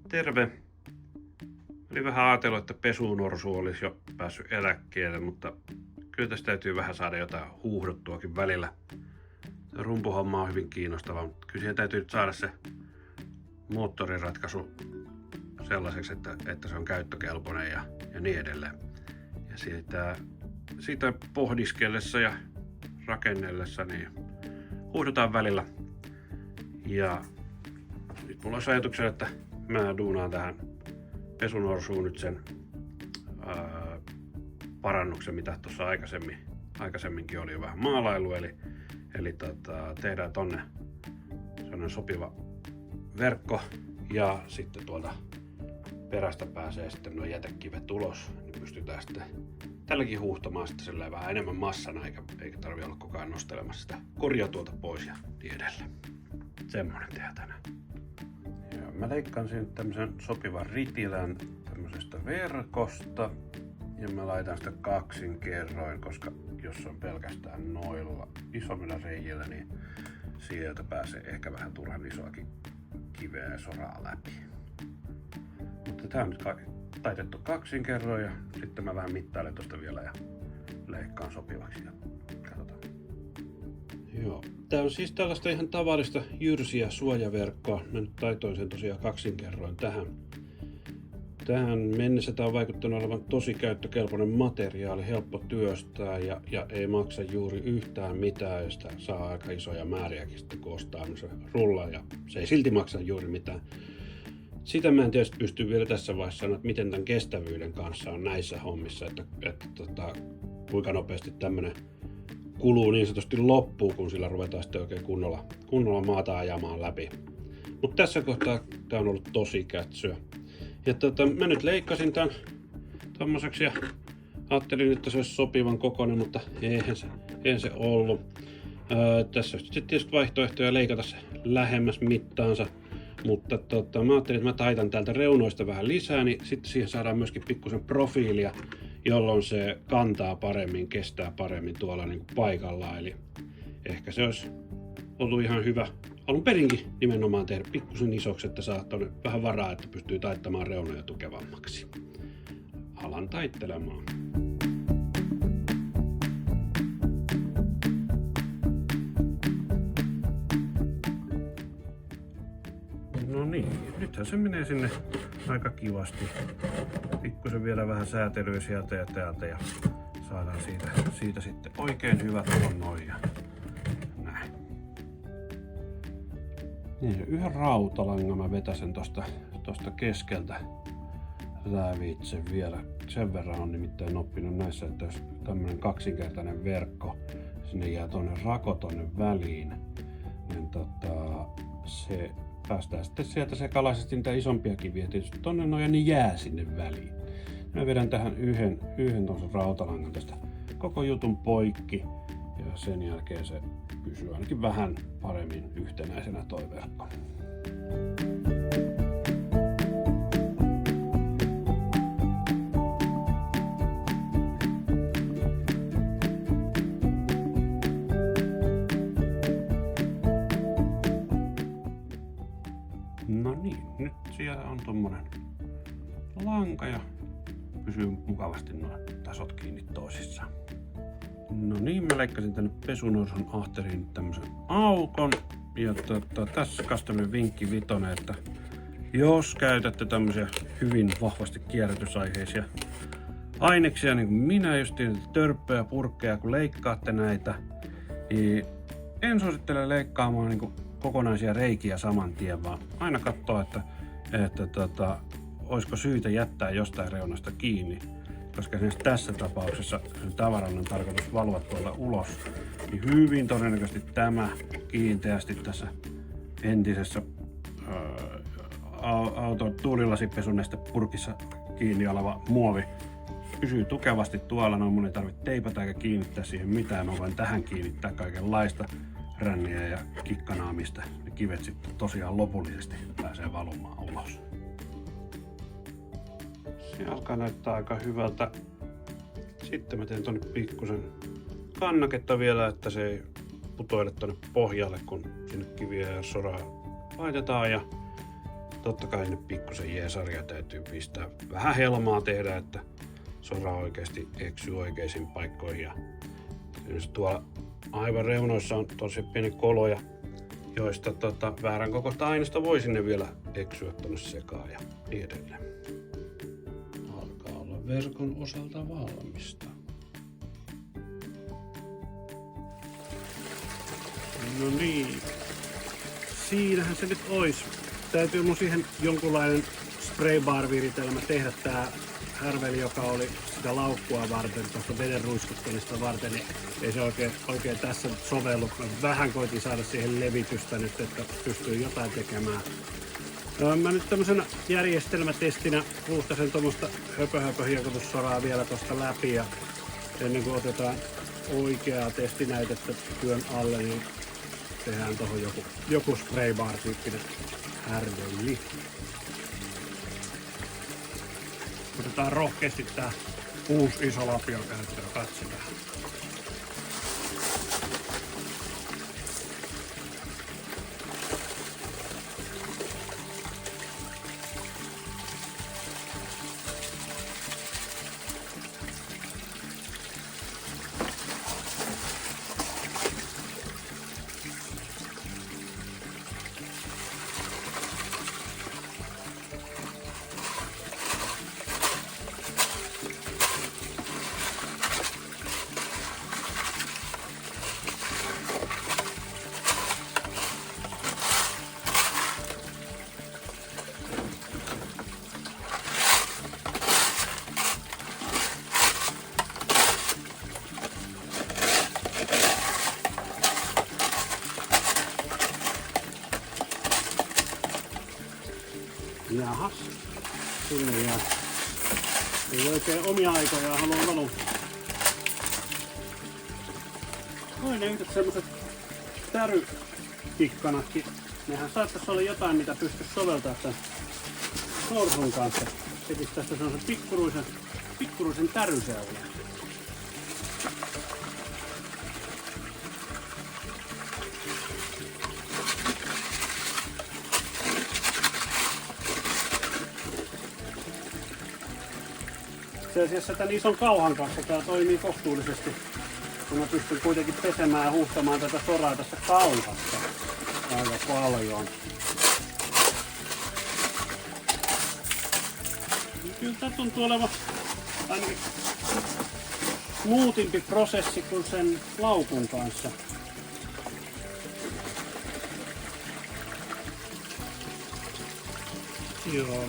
Terve! Olin vähän ajatellut, että pesunorsu olisi jo päässyt eläkkeelle, mutta kyllä tästä täytyy vähän saada jotain huuhdottuakin välillä. Se rumpuhomma on hyvin kiinnostava, mutta kyllä siihen täytyy nyt saada se moottoriratkaisu sellaiseksi, että se on käyttökelpoinen ja niin edelleen. Ja siitä pohdiskellessa ja rakennellessa niin huuhdotaan välillä. Ja nyt mulla olisi ajatuksena, että mä duunaan tähän pesunorsuun nyt sen parannuksen, mitä tuossa aikaisemminkin oli jo vähän maalailu, eli tehdään tonne sellainen sopiva verkko ja sitten tuolta perästä pääsee sitten nuo jätekivet ulos, niin pystytään sitten tälläkin huuhtomaan sitten vähän enemmän massana, eikä tarvi olla koko ajan nostelemassa sitä korjaa tuolta pois ja niin edelleen. Semmonen tehdään tänään. Ja mä leikkaan siihen tämmösen sopivan ritilän tämmöisestä verkosta ja mä laitan sitä kaksin kerroin, koska jos on pelkästään noilla isommilla reijillä, niin sieltä pääsee ehkä vähän turhan isoakin kiveä ja soraa läpi. Mutta tää on nyt taitettu kaksin kerroin ja sitten mä vähän mittailen tosta vielä ja leikkaan sopivaksi ja katsotaan. Joo. Tää on siis tällaista ihan tavallista jyrsiä suojaverkkoa. Mä nyt taitoin sen tosiaan kaksin kerroin tähän. Tähän mennessä tää on vaikuttanut olevan tosi käyttökelpoinen materiaali, helppo työstää ja ei maksa juuri yhtään mitään, ja sitä saa aika isoja määriäkin sitten kun ostaa se rulla ja se ei silti maksa juuri mitään. Sitä mä en tietysti pysty vielä tässä vaiheessa sanoa, että miten tämän kestävyyden kanssa on näissä hommissa, että kuinka nopeasti tämmönen kuluu niin sanotusti loppuu, kun sillä ruvetaan sitten oikein kunnolla maata ajamaan läpi. Mutta tässä kohtaa tää on ollut tosi kätsyä. Ja mä nyt leikkasin tän tommoseksi ja ajattelin, että se olisi sopivan kokoinen, mutta eihän se ollut. Tässä on sitten tietysti vaihtoehtoja leikata se lähemmäs mittaansa. Mutta mä ajattelin, että mä taitan täältä reunoista vähän lisää, niin sitten siihen saadaan myöskin pikkusen profiilia, jolloin se kantaa paremmin, kestää paremmin tuolla niin kuin paikallaan. Eli ehkä se olisi ollut ihan hyvä alun perinkin nimenomaan tehdä pikkusen isoksi, että saa tuonne vähän varaa, että pystyy taittamaan reunoja tukevammaksi. Alan taittelemaan. No niin, nythän se menee sinne aika kivasti. Pikkusen vielä vähän säätelyä sieltä ja täältä ja saadaan siitä sitten oikein hyvä tuon noin ja näin. Niin, yhden rautalangan mä vetäsen tosta keskeltä lävitse vielä. Sen verran on nimittäin oppinut näissä, että jos tämmönen kaksinkertainen verkko, sinne jää tonne rako tonne väliin, niin se päästään sitten sieltä sekalaisesti niitä isompia kiviä tietysti tonne noin ja ne jää sinne väliin. Mä vedän tähän yhden tuossa rautalangan tästä koko jutun poikki ja sen jälkeen se pysyy ainakin vähän paremmin yhtenäisenä toi verkko. No niin, nyt siellä on tommonen lanka ja pysyy mukavasti nuo tasot kiinni toisissaan. No niin, mä leikkasin tänne pesunorsun ahteriin tämmösen aukon. Ja tässä tämmönen vinkki vitonen, että jos käytätte tämmösiä hyvin vahvasti kierrätysaiheisia aineksia, niin kuin minä justiin törppöjä, purkkeja, kun leikkaatte näitä, niin en suosittele leikkaamaan niin kuin kokonaisia reikiä saman tien, vaan aina katsoa, että olisiko syytä jättää jostain reunasta kiinni, koska tässä tapauksessa sen tavaran on tarkoitus valua tuolta ulos, niin hyvin todennäköisesti tämä kiinteästi tässä entisessä auton tuulilasipesuneste purkissa kiinni oleva muovi pysyy tukevasti tuolla, no mun ei tarvitse teipata eikä kiinnittää siihen mitään, mä voin tähän kiinnittää kaikenlaista ränniä ja kikkanaa, mistä ne kivet sitten tosiaan lopullisesti pääsee valumaan ulos. Se alkaa näyttää aika hyvältä. Sitten mä teen tonne pikkusen kannaketta vielä, että se ei putoile tonne pohjalle, kun sinne kiviä ja soraa laitetaan. Ja totta kai ne pikkusen jeesaria täytyy pistää. Vähän helmaa tehdä, että sora oikeasti eksyy oikeisiin paikkoihin. Ja tuolla aivan reunoissa on tosi pieni koloja, joista väärän kokoista aineesta voi sinne vielä eksyä tonne sekaan ja niin edelleen. Alkaa olla verkon osalta valmista. No niin. Siinähän se nyt ois. Täytyy mun siihen jonkunlainen spraybar-viritelmä tehdä. Tää härveli, joka oli sitä laukkua varten, tuosta veden ruiskuttelista varten, niin ei se oikein tässä sovellu. Mä vähän koitin saada siihen levitystä nyt, että pystyy jotain tekemään. Mä nyt tämmöisenä järjestelmätestinä puustasen tuommoista höpö-hiekotussoraa vielä tosta läpi, ja ennen kuin otetaan oikeaa testinäytettä työn alle, niin tehdään tuohon joku spraybar-tyyppinen härveli. Otetaan rohkeasti tää uusi iso lapio käyttöön, katsotaan. Jahas, sinne jää. Ei oikein omia aikoja halua valua. Toinen yhdet semmoset tärykikkanatkin. Nehän saattais olla jotain, mitä pystyis soveltaa tän norsun kanssa. Tekis tästä semmosen pikkuruisen täryseulun. Itse asiassa tän ison kauhan kanssa tää toimii kohtuullisesti, kun mä pystyn kuitenkin pesemään ja huuhtamaan tätä soraa tässä kauhassa aika paljon. Kyllä tää tuntuu olevan ainakin smoothimpi prosessi kuin sen laukun kanssa. Joo.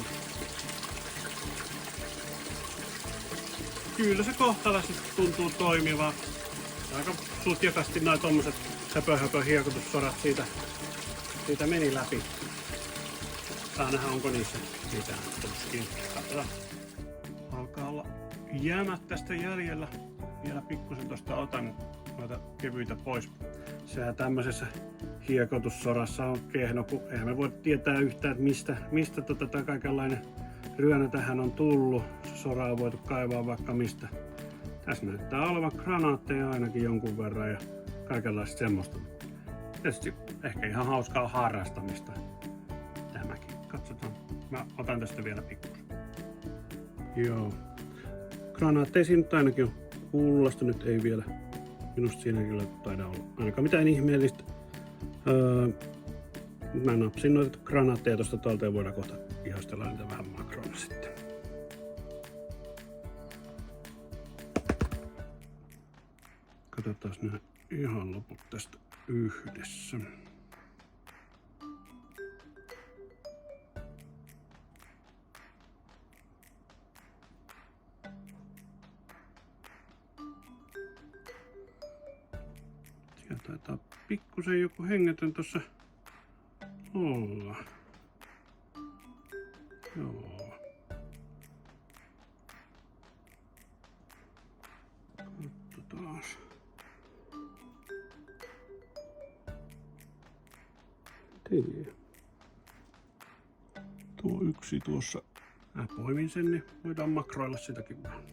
Kyllä se kohtalaisesti tuntuu toimivan. Aika sutjakasti noin tommoset höpö hiekotussorat siitä meni läpi. Saa nähdä, onko niissä mitään tuskin. Katsotaan. Alkaa olla jäämät tästä jäljellä. Vielä pikkusen tosta otan noita kevyitä pois. Sehän tämmöisessä hiekotussorassa on kehno, kun eihän me voi tietää yhtään, että mistä tää kaikenlainen ryönä tähän on tullut. Soraa on voitu kaivaa vaikka mistä. Tässä näyttää olevan granaatteja ainakin jonkun verran ja kaikenlaista semmoista. Tietysti ehkä ihan hauskaa harrastamista tämäkin. Katsotaan. Mä otan tästä vielä pikkuisen. Joo. Granaatteja siinä nyt ainakin on. Kullasta nyt ei vielä. Minusta siinä kyllä taida olla ainakaan mitään ihmeellistä. Mä napsin noita granaatteja tosta tuolta ja voidaan kohta ihastella niitä vähän makrona sitten. Katsotaan nämä ihan loput tästä yhdessä. Siellä taitaa pikkusen joku hengetön tossa olla. Joo. Katsotaan. Tiedä. Tuo yksi tuossa. Mä poimin sen, niin voidaan makroilla sitäkin vähän.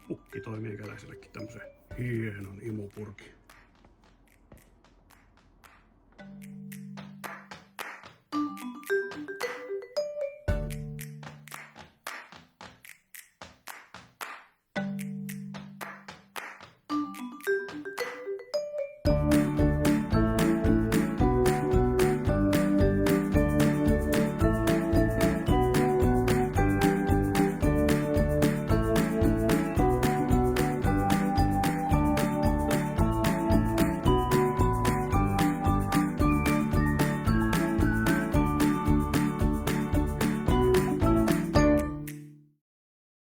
Pukki toimii meikäläisellekin tämmösen hienon imupurkin.